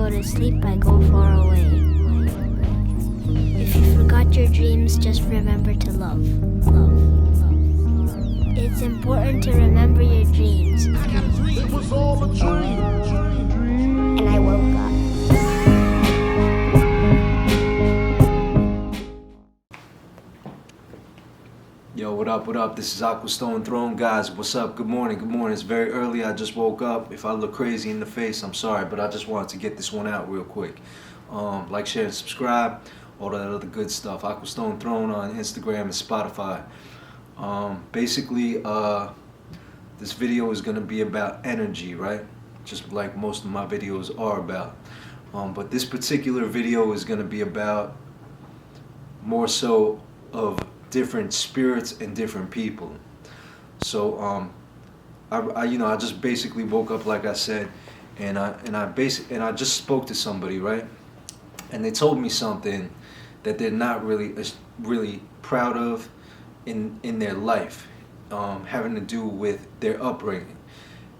go to sleep, I go far away. If you forgot your dreams, just remember to love. It's important to remember your dreams. Your dream was all a dream. And I woke up. Yo, what up, what up? This is AquaStoneThrone, guys. What's up? Good morning, good morning. It's very early. I just woke up. If I look crazy in the face, I'm sorry, but I just wanted to get this one out real quick. Like, share, and subscribe, all that other good stuff. AquaStoneThrone on Instagram and Spotify. Basically, this video is going to be about energy, right? Just like most of my videos are about. But this particular video is going to be about more so of different spirits and different people. So I just basically woke up, like I said, and I just spoke to somebody, right? And they told me something that they're not really proud of in their life, having to do with their upbringing.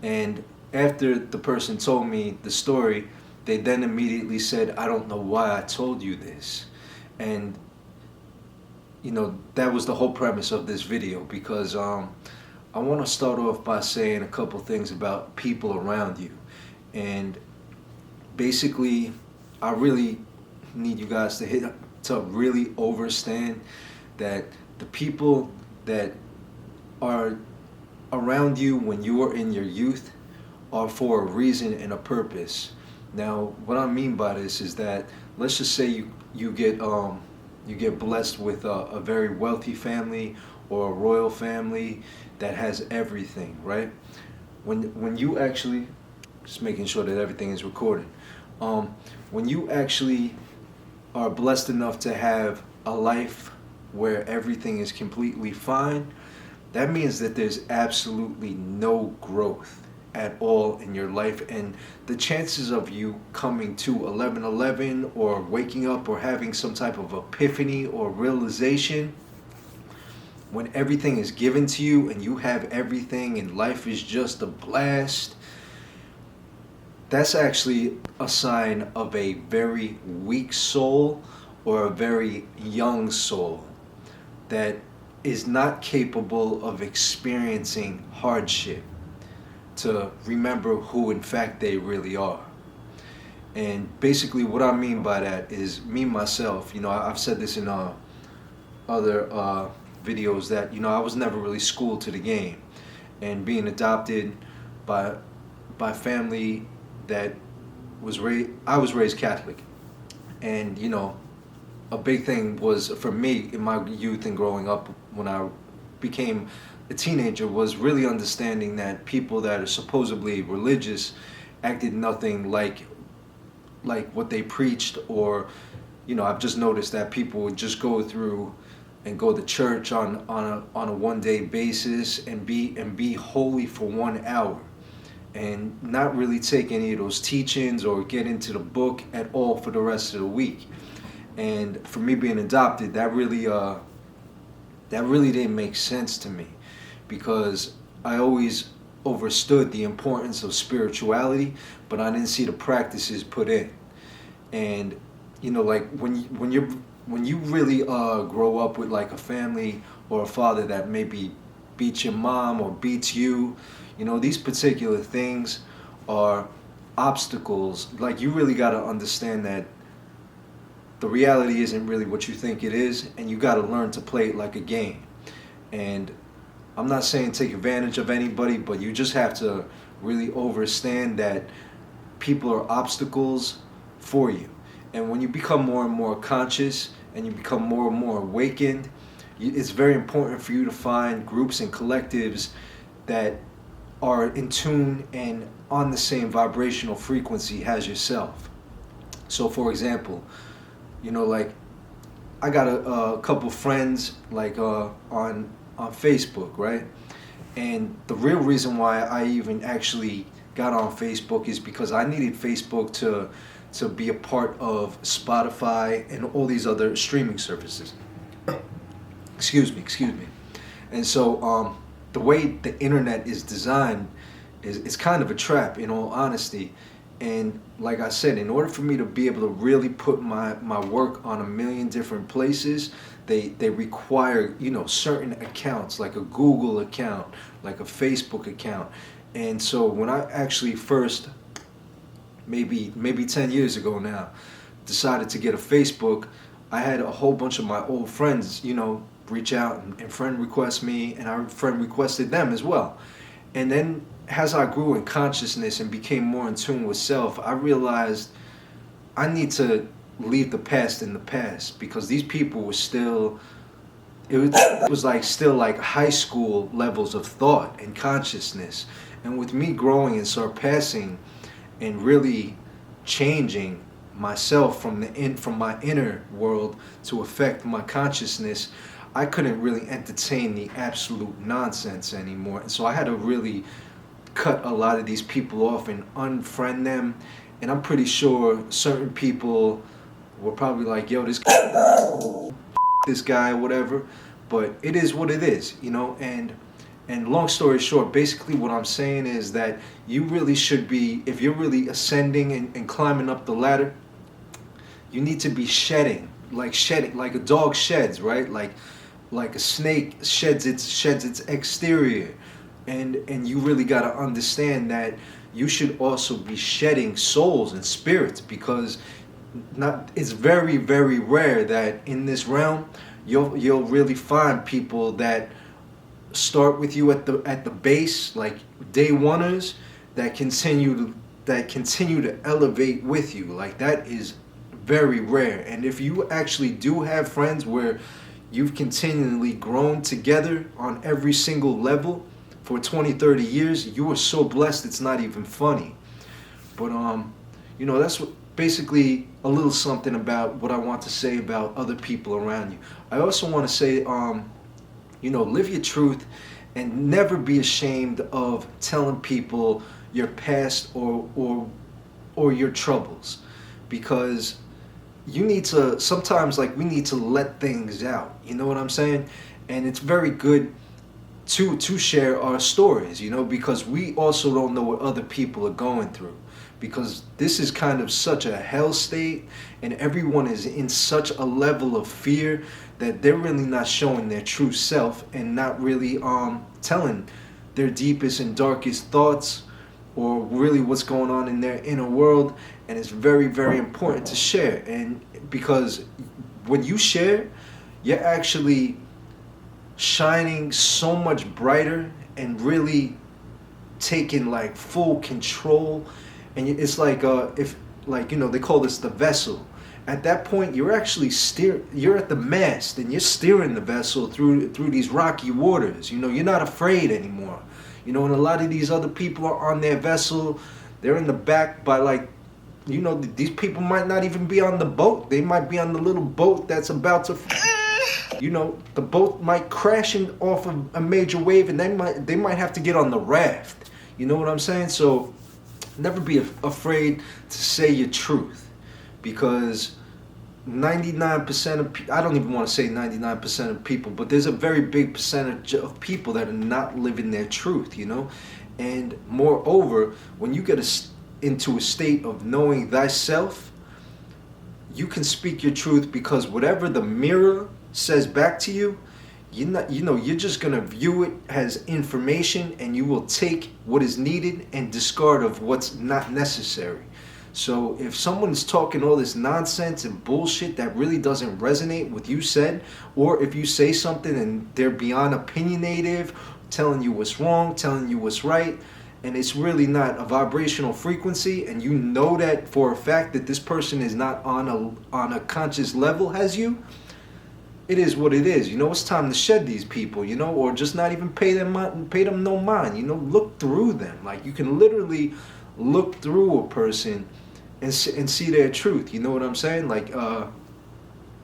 And after the person told me the story, they then immediately said, "I don't know why I told you this." And you know, that was the whole premise of this video, because I want to start off by saying a couple things about people around you. And basically, I really need you guys to really understand that the people that are around you when you are in your youth are for a reason and a purpose. Now, what I mean by this is that, let's just say you get blessed with a very wealthy family or a royal family that has everything, right? When you actually, just making sure that everything is recorded, when you actually are blessed enough to have a life where everything is completely fine, that means that there's absolutely no growth at all in your life, and the chances of you coming to 11:11 or waking up or having some type of epiphany or realization when everything is given to you and you have everything and life is just a blast, that's actually a sign of a very weak soul or a very young soul that is not capable of experiencing hardship to remember who in fact they really are. And basically what I mean by that is, me myself, you know, I've said this in other videos that, you know, I was never really schooled to the game, and being adopted by family that I was raised Catholic, and you know, a big thing was for me in my youth and growing up when I became a teenager was really understanding that people that are supposedly religious acted nothing like what they preached. Or, you know, I've just noticed that people would just go through and go to church on a one-day basis and be holy for 1 hour and not really take any of those teachings or get into the book at all for the rest of the week. And for me being adopted, that really didn't make sense to me, because I always understood the importance of spirituality, but I didn't see the practices put in. And you know, like when you really grow up with like a family or a father that maybe beats your mom or beats you, you know, these particular things are obstacles. Like, you really got to understand that the reality isn't really what you think it is, and you got to learn to play it like a game. And I'm not saying take advantage of anybody, but you just have to really understand that people are obstacles for you. And when you become more and more conscious and you become more and more awakened, it's very important for you to find groups and collectives that are in tune and on the same vibrational frequency as yourself. So for example, you know, like, I got a couple friends like on Facebook, right? And the real reason why I even actually got on Facebook is because I needed Facebook to be a part of Spotify and all these other streaming services. Excuse me. And so the way the internet is designed is kind of a trap, in all honesty. And like I said, in order for me to be able to really put my work on a million different places, they require, you know, certain accounts, like a Google account, like a Facebook account. And so when I actually first, maybe 10 years ago now, decided to get a Facebook, I had a whole bunch of my old friends, you know, reach out and friend request me, and I friend requested them as well. And then as I grew in consciousness and became more in tune with self, I realized I need to leave the past in the past, because these people were still, it was like still like high school levels of thought and consciousness. And with me growing and surpassing and really changing myself from my inner world to affect my consciousness, I couldn't really entertain the absolute nonsense anymore. And so I had to really cut a lot of these people off and unfriend them. And I'm pretty sure certain people were probably like, yo, this guy, whatever. But it is what it is, you know. And long story short, basically what I'm saying is that you really should be, if you're really ascending and climbing up the ladder, you need to be shedding like a dog sheds, right? Like a snake sheds its exterior. And you really got to understand that you should also be shedding souls and spirits, because it's very, very rare that in this realm you'll really find people that start with you at the base, like day oneers, that continue to elevate with you. Like, that is very rare. And if you actually do have friends where you've continually grown together on every single level for 20-30 years, you are so blessed it's not even funny. But you know, that's what basically a little something about what I want to say about other people around you. I also want to say, you know, live your truth and never be ashamed of telling people your past or your troubles, because you need to, sometimes, like, we need to let things out, you know what I'm saying? And it's very good to share our stories, you know, because we also don't know what other people are going through, because this is kind of such a hell state, and everyone is in such a level of fear that they're really not showing their true self and not really telling their deepest and darkest thoughts, or really what's going on in their inner world. And it's very, very important to share. And because when you share, you're actually shining so much brighter and really taking like full control. And it's like if, like, you know, they call this the vessel. At that point, you're actually you're at the mast, and you're steering the vessel through these rocky waters. You know, you're not afraid anymore. You know, and a lot of these other people are on their vessel. They're in the back by, like, you know, these people might not even be on the boat. They might be on the little boat that's about to, you know, the boat might crash off of a major wave, and they might have to get on the raft. You know what I'm saying? So never be afraid to say your truth, because 99% of I don't even want to say 99% of people, but there's a very big percentage of people that are not living their truth, you know. And moreover, when you get into a state of knowing thyself, you can speak your truth, because whatever the mirror says back to you, you're just gonna view it as information, and you will take what is needed and discard of what's not necessary. So if someone's talking all this nonsense and bullshit that really doesn't resonate with you said, or if you say something and they're beyond opinionative, telling you what's wrong, telling you what's right, and it's really not a vibrational frequency, and you know that for a fact that this person is not on a conscious level as you, it is what it is. You know, it's time to shed these people, you know, or just not even pay them no mind. You know, look through them. Like, you can literally look through a person and see their truth. You know what I'm saying? Like, and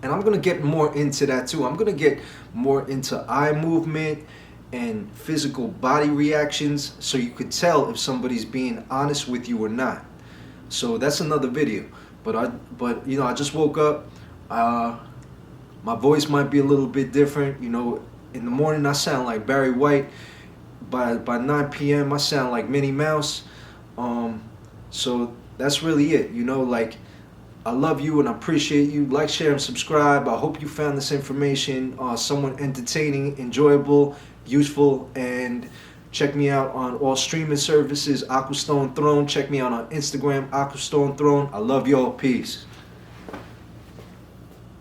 I'm gonna get more into that too. I'm gonna get more into eye movement and physical body reactions, so you could tell if somebody's being honest with you or not. So that's another video. But you know, I just woke up. My voice might be a little bit different. You know, in the morning I sound like Barry White. By 9 p.m. I sound like Minnie Mouse. So that's really it. You know, like, I love you and I appreciate you. Like, share, and subscribe. I hope you found this information somewhat entertaining, enjoyable, useful, and check me out on all streaming services, AquaStoneThrone. Check me out on Instagram, AquaStoneThrone. I love y'all. Peace.